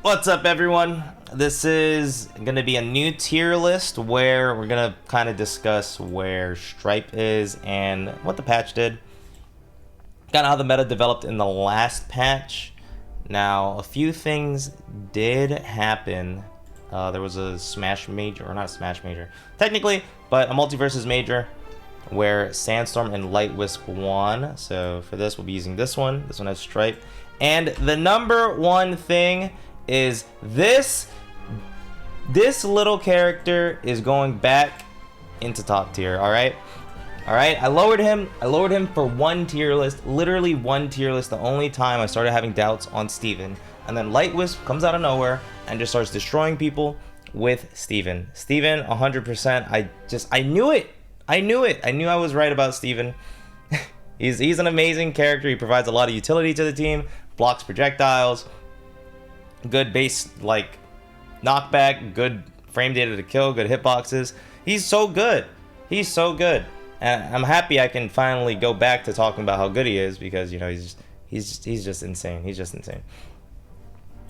What's up, everyone? This is going to be a new tier list where we're going to kind of discuss where Stripe is and what the patch did. Kind of how the meta developed in the last patch. Now, a few things did happen. There was a Smash Major, or not a Smash Major, technically, but a MultiVersus Major where Sandstorm and Light Wisp won. So for this, we'll be using this one. This one has Stripe. And the number one thing is this little character is going back into top tier. All right, I lowered him for one tier list, literally one tier list, the only time I started having doubts on Steven. And then Light Wisp comes out of nowhere and just starts destroying people with Steven 100%. I knew it. I knew I was right about Steven. he's an amazing character. He provides a lot of utility to the team, blocks projectiles, good base like knockback, good frame data to kill, good hitboxes. He's so good. And I'm happy I can finally go back to talking about how good he is, because you know he's just insane. He's just insane.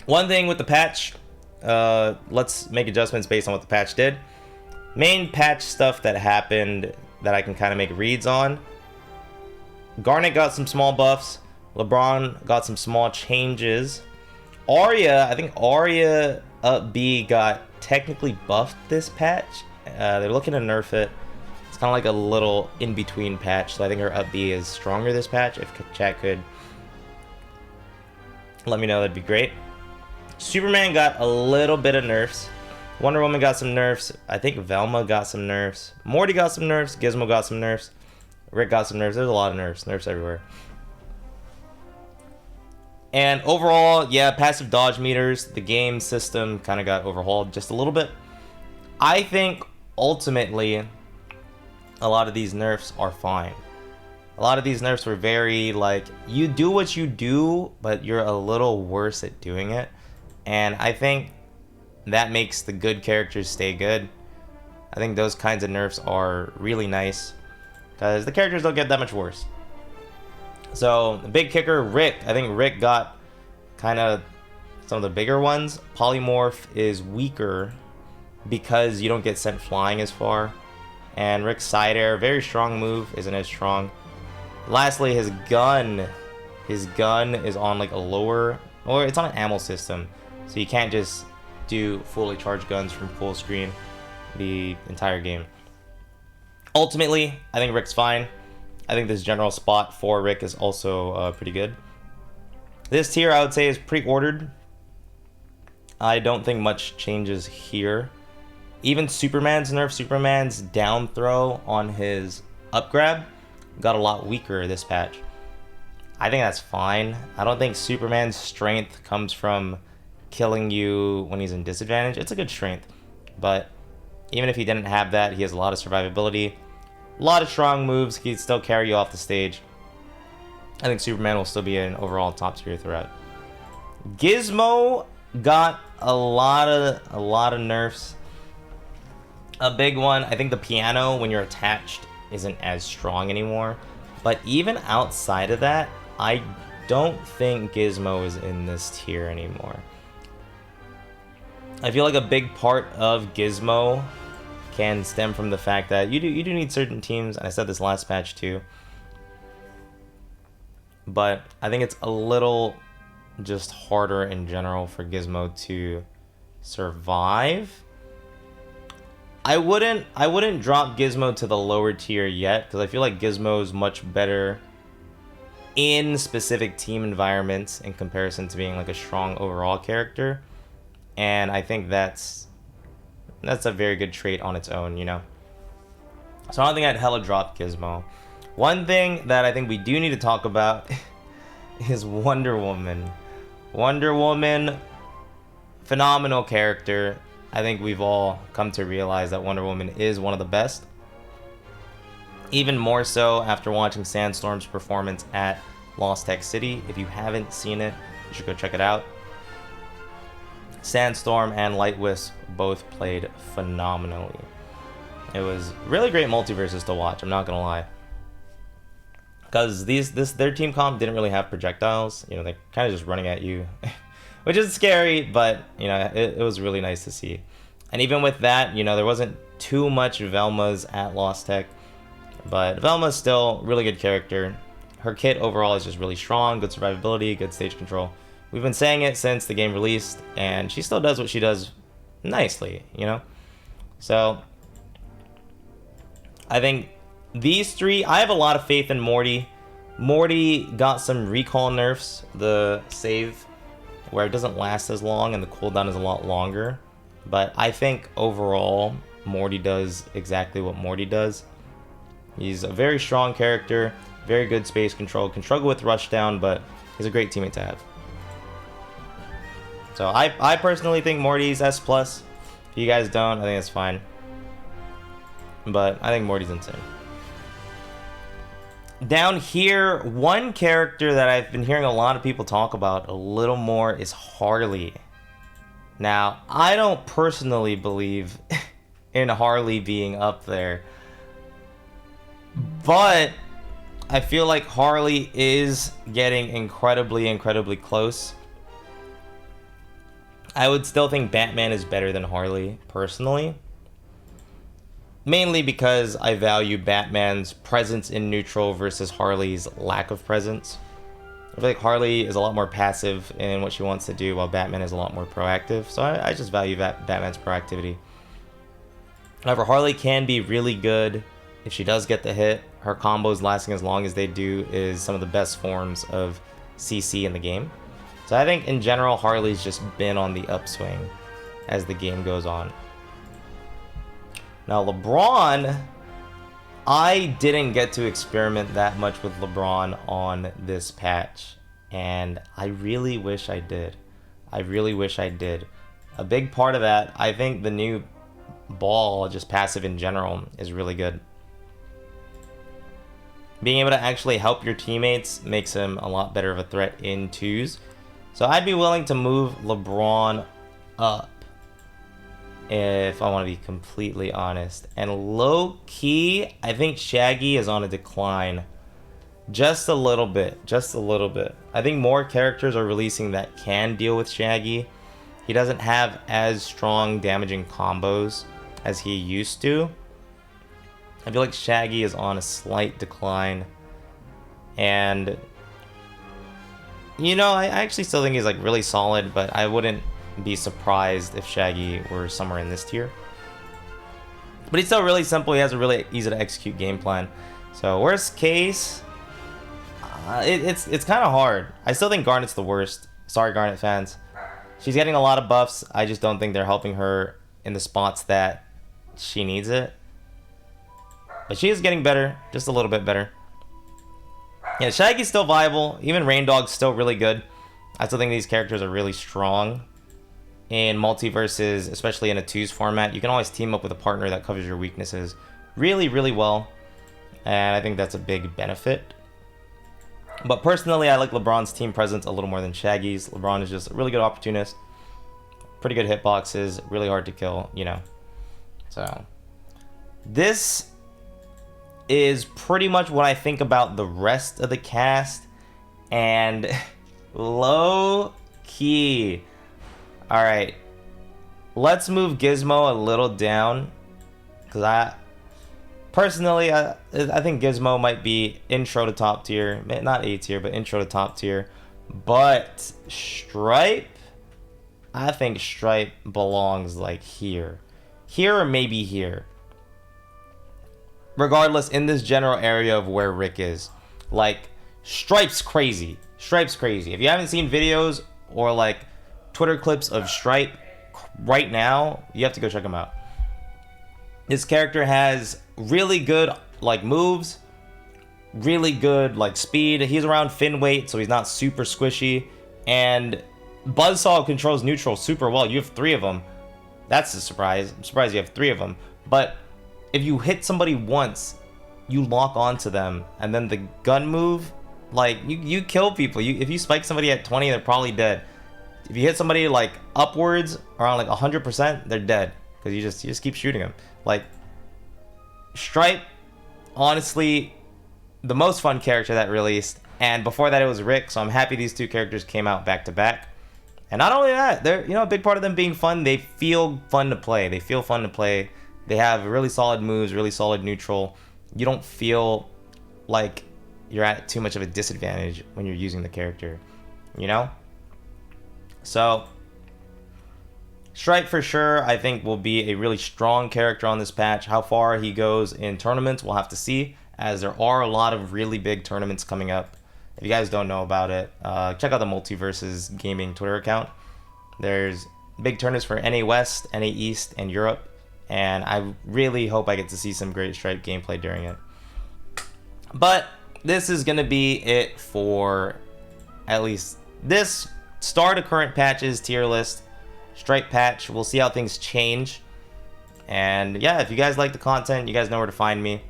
One thing with the patch, let's make adjustments based on what the patch did. Main patch stuff that happened that I can kind of make reads on. Garnet got some small buffs. LeBron got some small changes. I think Arya up B got technically buffed this patch. They're looking to nerf it. It's kind of like a little in-between patch, so I think her up B is stronger this patch. If chat could let me know, that'd be great. Superman got a little bit of nerfs. Wonder Woman got some nerfs. I think Velma got some nerfs. Morty got some nerfs. Gizmo got some nerfs. Rick got some nerfs. There's a lot of nerfs everywhere. And overall, yeah, passive dodge meters, the game system kind of got overhauled just a little bit. I think ultimately a lot of these nerfs are fine. A lot of these nerfs were very like, you do what you do, but you're a little worse at doing it. And I think that makes the good characters stay good. I think those kinds of nerfs are really nice, because the characters don't get that much worse. So the big kicker, Rick. I think Rick got kind of some of the bigger ones. Polymorph is weaker because you don't get sent flying as far. And Rick's side air, very strong move, isn't as strong. Lastly, his gun. His gun is on like a lower, or it's on an ammo system. So you can't just do fully charged guns from full screen the entire game. Ultimately, I think Rick's fine. I think this general spot for Rick is also pretty good. This tier, I would say, is pre-ordered. I don't think much changes here. Even Superman's nerf, Superman's down throw on his up grab got a lot weaker this patch. I think that's fine. I don't think Superman's strength comes from killing you when he's in disadvantage. It's a good strength, but even if he didn't have that, he has a lot of survivability, a lot of strong moves. He'd still carry you off the stage. I think Superman will still be an overall top tier threat. Gizmo got a lot of nerfs. A big one, I think the piano when you're attached isn't as strong anymore. But even outside of that, I don't think Gizmo is in this tier anymore. I feel like a big part of Gizmo can stem from the fact that you do need certain teams, and I said this last patch too. But I think it's a little just harder in general for Gizmo to survive. I wouldn't drop Gizmo to the lower tier yet, because I feel like Gizmo is much better in specific team environments in comparison to being like a strong overall character. And I think that's a very good trait on its own, you know? So I don't think I'd hella drop Gizmo. One thing that I think we do need to talk about is Wonder Woman. Wonder Woman, phenomenal character. I think we've all come to realize that Wonder Woman is one of the best. Even more so after watching Sandstorm's performance at Lost Tech City. If you haven't seen it, you should go check it out. Sandstorm and Light Wisp both played phenomenally. It was really great MultiVersus to watch, I'm not gonna lie. Because their team comp didn't really have projectiles. You know, they're kind of just running at you which is scary, but you know, it was really nice to see. And even with that, you know, there wasn't too much Velma's at Lost Tech, but Velma's still really good character. Her kit overall is just really strong, good survivability, good stage control. We've been saying it since the game released, and she still does what she does nicely, you know? So, I think these three, I have a lot of faith in Morty. Morty got some recall nerfs, the save, where it doesn't last as long and the cooldown is a lot longer. But I think overall, Morty does exactly what Morty does. He's a very strong character, very good space control, can struggle with rushdown, but he's a great teammate to have. So I personally think Morty's S+. If you guys don't, I think it's fine. But I think Morty's insane. Down here, one character that I've been hearing a lot of people talk about a little more is Harley. Now, I don't personally believe in Harley being up there, but I feel like Harley is getting incredibly close. I would still think Batman is better than Harley, personally. Mainly because I value Batman's presence in neutral versus Harley's lack of presence. I feel like Harley is a lot more passive in what she wants to do, while Batman is a lot more proactive. So I just value Batman's proactivity. However, Harley can be really good if she does get the hit. Her combos lasting as long as they do is some of the best forms of CC in the game. So I think in general, Harley's just been on the upswing as the game goes on. Now LeBron, I didn't get to experiment that much with LeBron on this patch, and I really wish I did. I really wish I did. A big part of that, I think the new ball, just passive in general, is really good. Being able to actually help your teammates makes him a lot better of a threat in twos. So I'd be willing to move LeBron up, if I want to be completely honest. And low-key, I think Shaggy is on a decline. Just a little bit. Just a little bit. I think more characters are releasing that can deal with Shaggy. He doesn't have as strong damaging combos as he used to. I feel like Shaggy is on a slight decline. And, you know, I actually still think he's like really solid, but I wouldn't be surprised if Shaggy were somewhere in this tier. But he's still really simple. He has a really easy to execute game plan. So worst case, it's kind of hard. I still think Garnet's the worst. Sorry, Garnet fans. She's getting a lot of buffs. I just don't think they're helping her in the spots that she needs it. But she is getting better, just a little bit better. Yeah, Shaggy's still viable. Even Rain Dog's still really good. I still think these characters are really strong. In MultiVersus, especially in a twos format, you can always team up with a partner that covers your weaknesses really well. And I think that's a big benefit. But personally, I like LeBron's team presence a little more than Shaggy's. LeBron is just a really good opportunist. Pretty good hitboxes, really hard to kill, you know. So, this is pretty much what I think about the rest of the cast. And low key. Alright. Let's move Gizmo a little down. Because I think Gizmo might be intro to top tier. Not A tier, but intro to top tier. But Stripe, I think Stripe belongs like here. Here or maybe here. Regardless, in this general area of where Rick is. Like, Stripe's crazy. Stripe's crazy. If you haven't seen videos or like Twitter clips of Stripe right now, you have to go check them out. This character has really good like moves, really good like speed. He's around fin weight, so he's not super squishy. And Buzzsaw controls neutral super well. You have 3 of them. That's a surprise. I'm surprised you have 3 of them. But if you hit somebody once, you lock onto them, and then the gun move, like you kill people. If you spike somebody at 20, they're probably dead. If you hit somebody like upwards around like 100%, they're dead because you just keep shooting them. Like Stripe, honestly, the most fun character that released, and before that it was Rick. So I'm happy these 2 characters came out back to back. And not only that, they're, you know, a big part of them being fun. They feel fun to play. They feel fun to play. They have really solid moves, really solid neutral. You don't feel like you're at too much of a disadvantage when you're using the character, you know? So, Stripe for sure, I think, will be a really strong character on this patch. How far he goes in tournaments, we'll have to see, as there are a lot of really big tournaments coming up. If you guys don't know about it, check out the MultiVersus gaming Twitter account. There's big tournaments for NA West, NA East, and Europe, and I really hope I get to see some great Stripe gameplay during it. But this is going to be it for at least this start of current patches tier list. Stripe patch. We'll see how things change. And yeah, if you guys like the content, you guys know where to find me.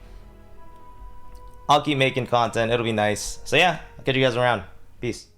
I'll keep making content. It'll be nice. So yeah, I'll catch you guys around. Peace.